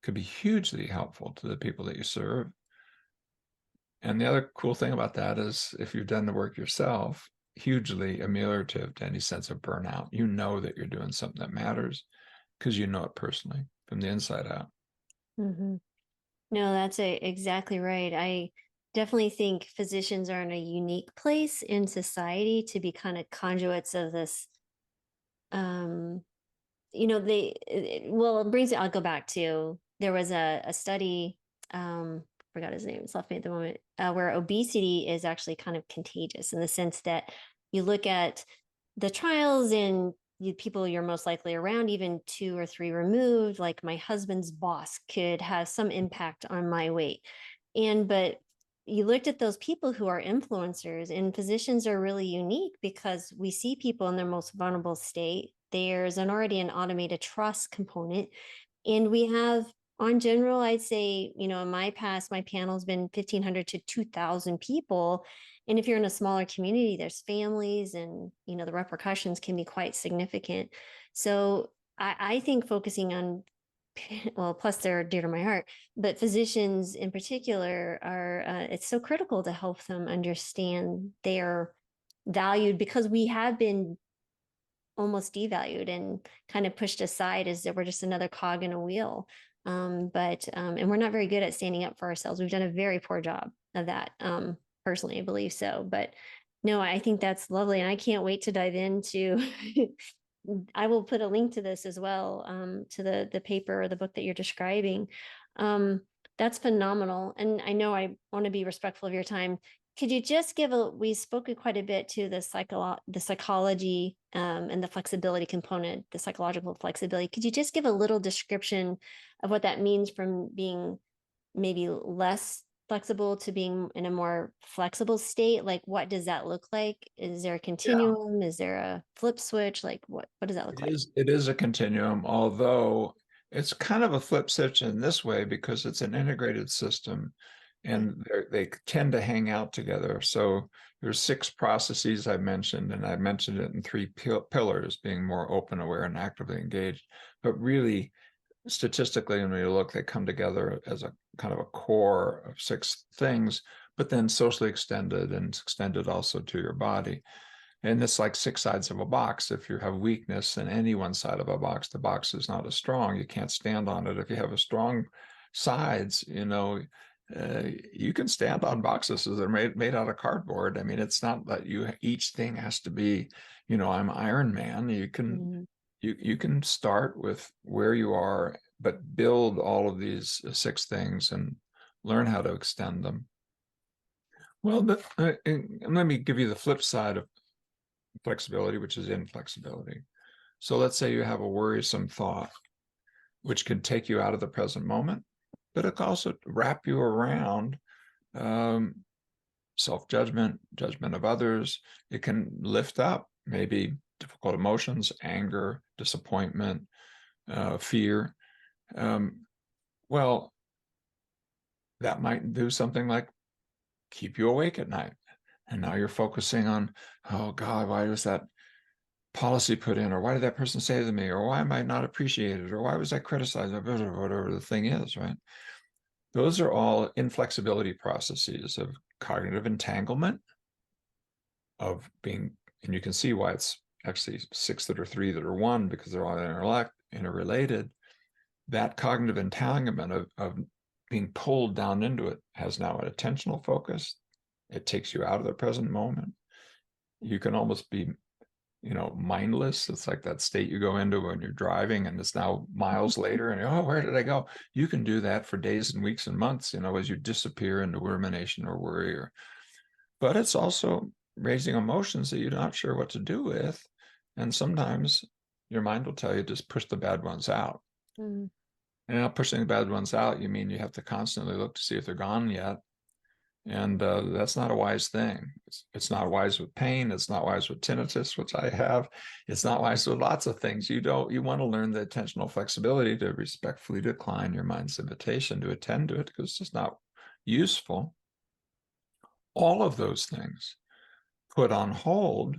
could be hugely helpful to the people that you serve. And the other cool thing about that is if you've done the work yourself, hugely ameliorative to any sense of burnout. You know that you're doing something that matters because you know it personally from the inside out. Mm-hmm. No, that's exactly right. I definitely think physicians are in a unique place in society to be kind of conduits of this. Um, well, it brings me, I'll go back to, there was a study, forgot his name, it's left me at the moment, where obesity is actually kind of contagious in the sense that you look at the trials in people you're most likely around, even 2 or 3 removed, like my husband's boss could have some impact on my weight. But you looked at those people who are influencers, and physicians are really unique because we see people in their most vulnerable state. There's already an automated trust component. And we have, on general, I'd say, in my past, my panel's been 1,500 to 2,000 people. And if you're in a smaller community, there's families, and, the repercussions can be quite significant. So I think focusing on, well, plus they're dear to my heart, but physicians in particular are, it's so critical to help them understand they're valued, because we have been almost devalued and kind of pushed aside as if we're just another cog in a wheel. And we're not very good at standing up for ourselves. We've done a very poor job of that. Personally, I believe so. But no, I think that's lovely. And I can't wait to dive into I will put a link to this as well, to the paper or the book that you're describing. Um, that's phenomenal. And I know I want to be respectful of your time. Could you just give we spoke quite a bit to the psychology, and the flexibility component, the psychological flexibility. Could you just give a little description of what that means from being maybe less flexible to being in a more flexible state? Like, what does that look like? Is there a Yeah, continuum? Is there a flip switch? Like, what does that look like? it is a continuum, although it's kind of a flip switch in this way because it's an integrated system Okay. and they tend to hang out together. So there's 6 processes I mentioned, and I mentioned it in 3 pillars: being more open, aware, and actively engaged. But really, statistically, when you look, they come together as a kind of a core of 6 things, but then socially extended and extended also to your body. And it's like 6 sides of a box. If you have weakness in any one side of a box, the box is not as strong. You can't stand on it. If you have a strong sides, you can stand on boxes that are made out of cardboard. I mean, it's not that each thing has to be, I'm Iron Man. Mhm. You can start with where you are, but build all of these 6 things and learn how to extend them. Well, let me give you the flip side of flexibility, which is inflexibility. So let's say you have a worrisome thought, which can take you out of the present moment, but it can also wrap you around um, self-judgment, judgment of others. It can lift up maybe difficult emotions, anger, disappointment, fear. Um, well, that might do something like keep you awake at night. And now you're focusing on, oh God, why was that policy put in, or why did that person say to me, or why am I not appreciated, or why was I criticized, or whatever the thing is, right? Those are all inflexibility processes of cognitive entanglement, of being, and you can see why it's actually 6 that are 3 that are 1, because they're all interrelated. That cognitive entanglement of being pulled down into it has now an attentional focus. It takes you out of the present moment. You can almost be mindless. It's like that state you go into when you're driving and it's now miles later and, oh, where did I go? You can do that for days and weeks and months, as you disappear into rumination or worry. But it's also raising emotions that you're not sure what to do with. And sometimes your mind will tell you just push the bad ones out. Mm. And not pushing the bad ones out, you mean you have to constantly look to see if they're gone yet. And that's not a wise thing. It's not wise with pain. It's not wise with tinnitus, which I have. It's not wise with lots of things. You want to learn the attentional flexibility to respectfully decline your mind's invitation to attend to it because it's just not useful. All of those things put on hold.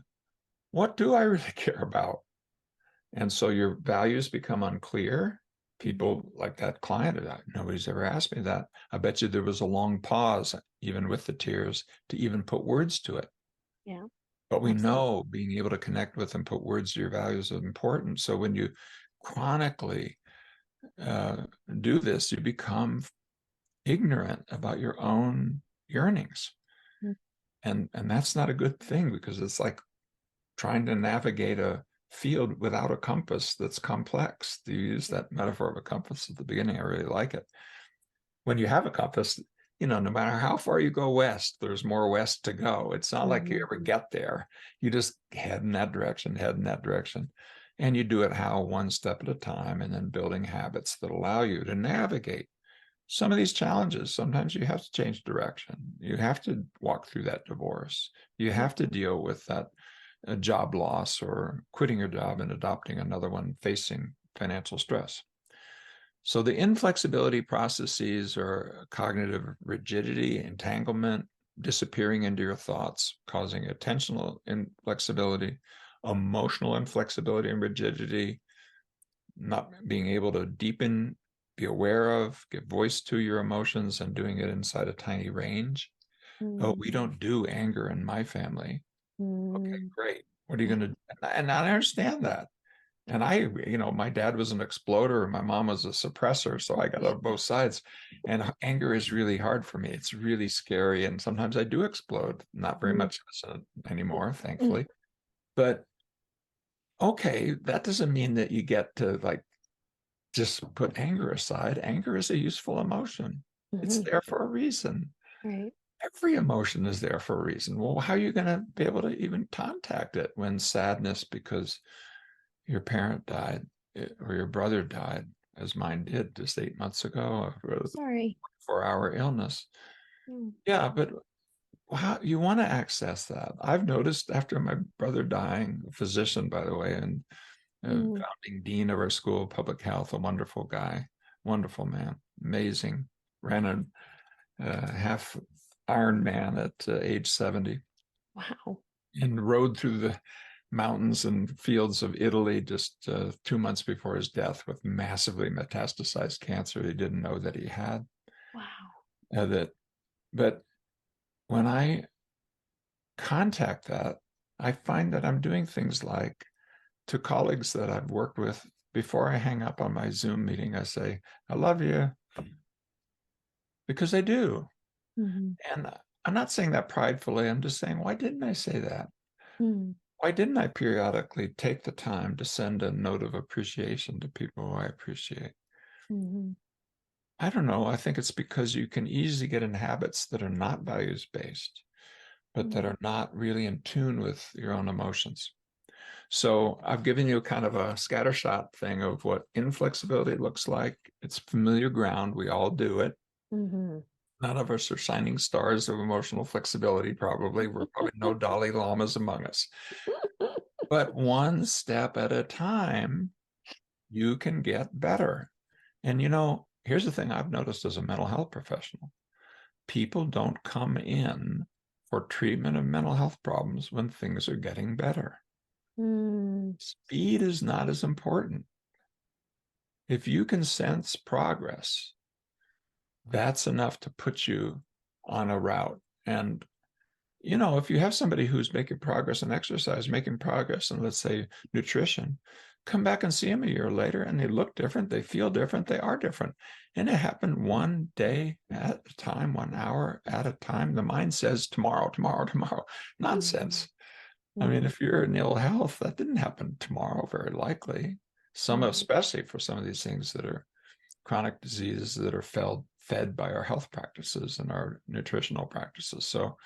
What do I really care about? And so your values become unclear. People like that client, nobody's ever asked me that. I bet you there was a long pause, even with the tears, to even put words to it. Yeah. But we Absolutely. know being able to connect with and put words to your values is important. So when you chronically do this, you become ignorant about your own yearnings. Mm. And that's not a good thing because it's like trying to navigate a field without a compass that's complex. You use that metaphor of a compass at the beginning. I really like it. When you have a compass, no matter how far you go west, there's more west to go. It's not like you ever get there. You just head in that direction, head in that direction. And you do it how one step at a time, and then building habits that allow you to navigate some of these challenges. Sometimes you have to change direction. You have to walk through that divorce. You have to deal with that job loss or quitting your job and adopting another one, facing financial stress. So the inflexibility processes are cognitive rigidity, entanglement, disappearing into your thoughts, causing attentional inflexibility, emotional inflexibility and rigidity, not being able to deepen, be aware of, give voice to your emotions, and doing it inside a tiny range. Oh, we don't do anger in my family. Okay, Mm. great. What are you going to do? And I understand that. And my dad was an exploder and my mom was a suppressor. So I got on both sides. And anger is really hard for me. It's really scary. And sometimes I do explode, not very much anymore, thankfully. But okay, that doesn't mean that you get to like just put anger aside. Anger is a useful emotion. It's there for a reason. Right. Every emotion is there for a reason. Well, how are you going to be able to even contact it when sadness because your parent died or your brother died, as mine did just 8 months ago, a Sorry. 4-hour illness? Mm. Yeah, but how you want to access that? I've noticed after my brother dying, a physician, by the way, and founding dean of our school of public health, a wonderful guy, wonderful man, amazing, ran a half Ironman at age 70 Wow. and rode through the mountains and fields of Italy just 2 months before his death with massively metastasized cancer he didn't know that he had. Wow. But when I contact that, I find that I'm doing things like to colleagues that I've worked with before I hang up on my Zoom meeting, I say, I love you, because I do. Mm-hmm. And I'm not saying that pridefully. I'm just saying, why didn't I say that? Mm-hmm. Why didn't I periodically take the time to send a note of appreciation to people who I appreciate? Mm-hmm. I don't know. I think it's because you can easily get in habits that are not values based, but that are not really in tune with your own emotions. So I've given you kind of a scattershot thing of what inflexibility looks like. It's familiar ground. We all do it. Mm-hmm. None of us are shining stars of emotional flexibility, probably. We're probably no Dalai Lamas among us. But one step at a time, you can get better. And here's the thing I've noticed as a mental health professional. People don't come in for treatment of mental health problems when things are getting better. Mm-hmm. Speed is not as important. If you can sense progress, that's enough to put you on a route. And if you have somebody who's making progress in exercise, making progress in, let's say, nutrition, come back and see them a year later and they look different, they feel different, they are different. And it happened one day at a time, 1 hour at a time. The mind says tomorrow, tomorrow, tomorrow. Nonsense. I mean, if you're in ill health, that didn't happen tomorrow, very likely. Some, especially for some of these things that are chronic diseases that are fed by our health practices and our nutritional practices. So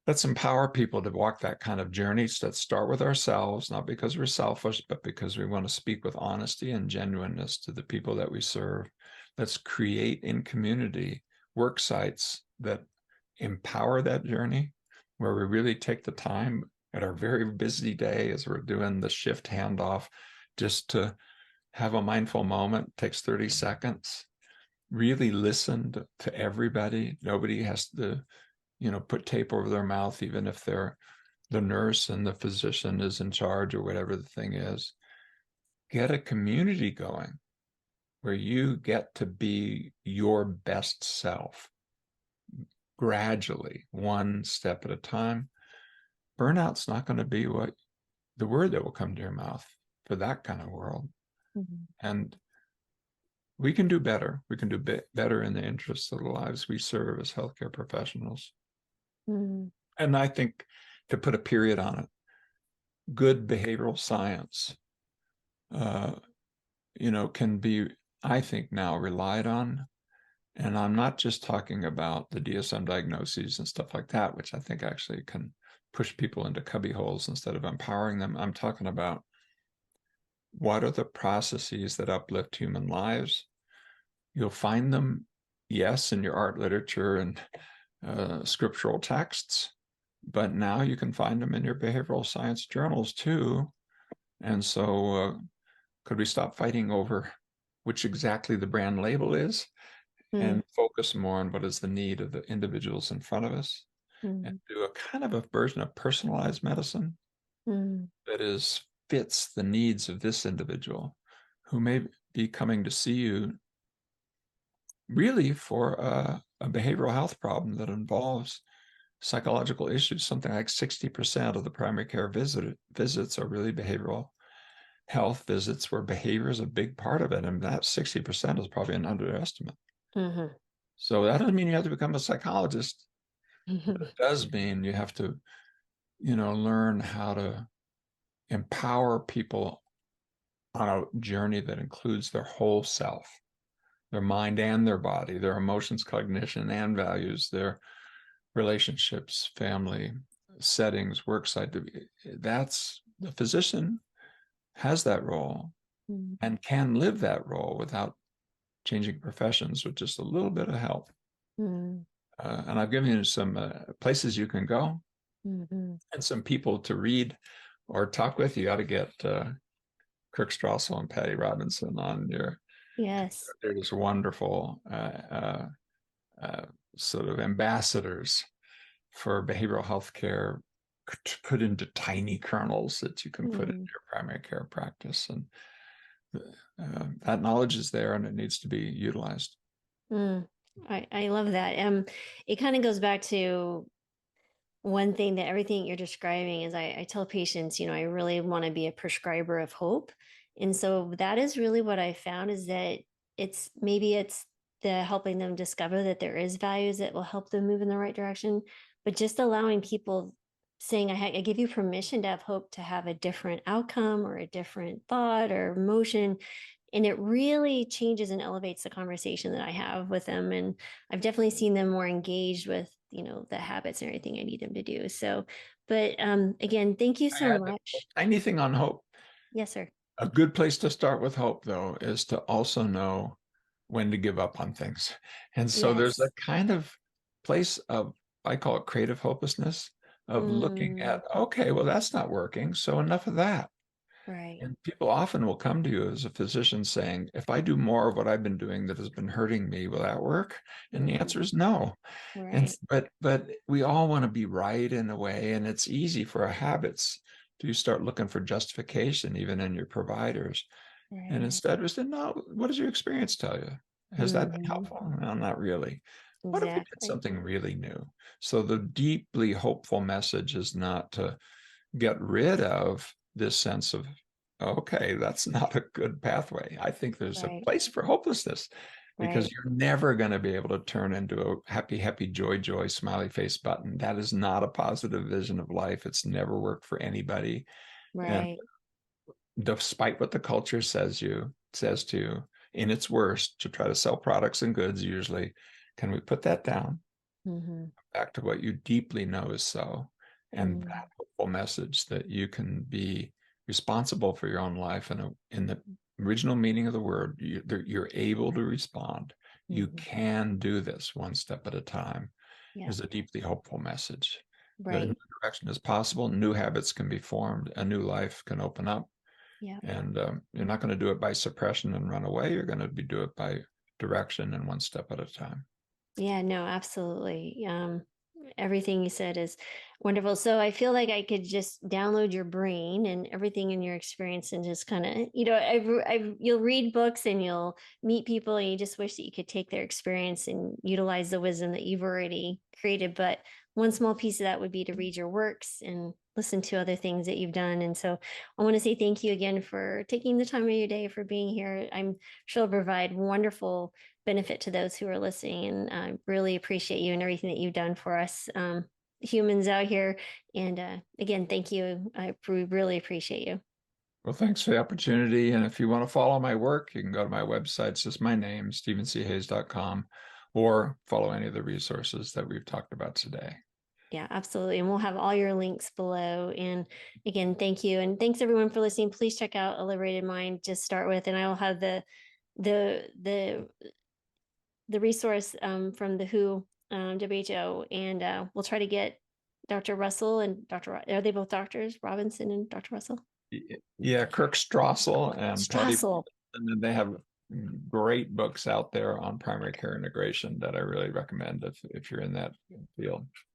let's empower people to walk that kind of journey. So let's start with ourselves, not because we're selfish, but because we want to speak with honesty and genuineness to the people that we serve. Let's create in community work sites that empower that journey, where we really take the time at our very busy day as we're doing the shift handoff just to have a mindful moment. It takes 30 seconds. Really listen to everybody. Nobody has to, put tape over their mouth, even if they're the nurse and the physician is in charge or whatever the thing is. Get a community going where you get to be your best self gradually, one step at a time. Burnout's not going to be what the word that will come to your mouth for that kind of world. Mhm. And we can do better. We can do better in the interests of the lives we serve as healthcare professionals. Mhm. And I think, to put a period on it, good behavioral science, uh, can be, I think, now relied on. And I'm not just talking about the DSM diagnoses and stuff like that, which I think actually can push people into cubby holes instead of empowering them. I'm talking about what are the processes that uplift human lives. You'll find them, yes, in your art literature and scriptural texts, but now you can find them in your behavioral science journals too. And so, could we stop fighting over which exactly the brand label is Mhm. and focus more on what is the need of the individuals in front of us and Mhm. do a kind of a version of personalized medicine Mhm. that is fits the needs of this individual who may be coming to see you really for a behavioral health problem that involves psychological issues. Something like 60% of the primary care visits are really behavioral health visits where behavior is a big part of it. And that 60% is probably an underestimate. Mhm. So that doesn't mean you have to become a psychologist, but Mhm. it does mean you have to, learn how to empower people on a journey that includes their whole self, their mind and their body, their emotions, cognition, and values, their relationships, family, settings, work site. That's the physician has that role Mhm. and can live that role without changing professions with just a little bit of help. Mhm. And I've given you some places you can go Mhm. and some people to read or talk with. You got to get Kirk Strassel and Patty Robinson on your. Yes. They're just wonderful uh, sort of ambassadors for behavioral health care to put into tiny kernels that you can put in Mhm. your primary care practice. And that knowledge is there and it needs to be utilized. Mm. I love that. It kind of goes back to one thing that everything you're describing is I tell patients, I really want to be a prescriber of hope. And so that is really what I found is that it's the helping them discover that there is values that will help them move in the right direction, but just allowing people saying, I give you permission to have hope to have a different outcome or a different thought or emotion. And it really changes and elevates the conversation that I have with them. And I've definitely seen them more engaged with, the habits and everything I need them to do. So, but again, thank you I so had much. anything on hope. Yes, sir. A good place to start with hope, though, is to also know when to give up on things. And so there's a Yes. kind of place of, I call it creative hopelessness, of looking Mm, at, okay, well, that's not working. So enough of that. right. And people often will come to you as a physician saying, if I do more of what I've been doing that has been hurting me, will that work? And the answer Mm, is no. And right. but we all want to be right in a way, and it's easy for our habits to start looking for justification even in your providers. And Right. instead we said, no, what does your experience tell you? Has that been Hmm. helpful? No, not really. What if we did Exactly. something really new? So the deeply hopeful message is not to get rid of this sense of, okay, that's not a good pathway. I think there's a Right. place for hopelessness because Right. you're never going to be able to turn into a happy, happy, joy, joy, smiley face button. That is not a positive vision of life. It's never worked for anybody. And Right. despite what the culture says to you in its worst to try to sell products and goods, usually, can we put that down? Mm-hmm. back to what you deeply know is so. And Mm-hmm. that hopeful message that you can be responsible for your own life in the original meaning of the word, you're able to respond. You Mm-hmm. can do this one step at a time Yeah. is a deeply hopeful message. That a new Right. direction is possible, new habits can be formed, a new life can open up. Yeah. And you're not going to do it by suppression and run away. You're going to do it by direction and one step at a time. Yeah, no, absolutely. Everything you said is wonderful. So I feel like I could just download your brain and everything in your experience and just kind of, you'll read books and you'll meet people and you just wish that you could take their experience and utilize the wisdom that you've already created. But one small piece of that would be to read your works and listen to other things that you've done. And so I want to say thank you again for taking the time of your day for being here. I'm sure it'll provide wonderful benefit to those who are listening. And I really appreciate you and everything that you've done for us humans out here. And again, thank you. I really appreciate you. Well, thanks for the opportunity. And if you want to follow my work, you can go to my website. It's just my name, stephenchayes.com, or follow any of the resources that we've talked about today. Yeah, absolutely. And we'll have all your links below. And again, thank you. And thanks everyone for listening. Please check out A Liberated Mind to start with. And I will have the the the resource from the WHO, WHO, and we'll try to get Dr. Russell and are they both doctors, Robinson and Dr. Russell? Yeah, Kirk Strassel and Patty, Strassel. and then they have great books out there on primary care integration that I really recommend if you're in that field.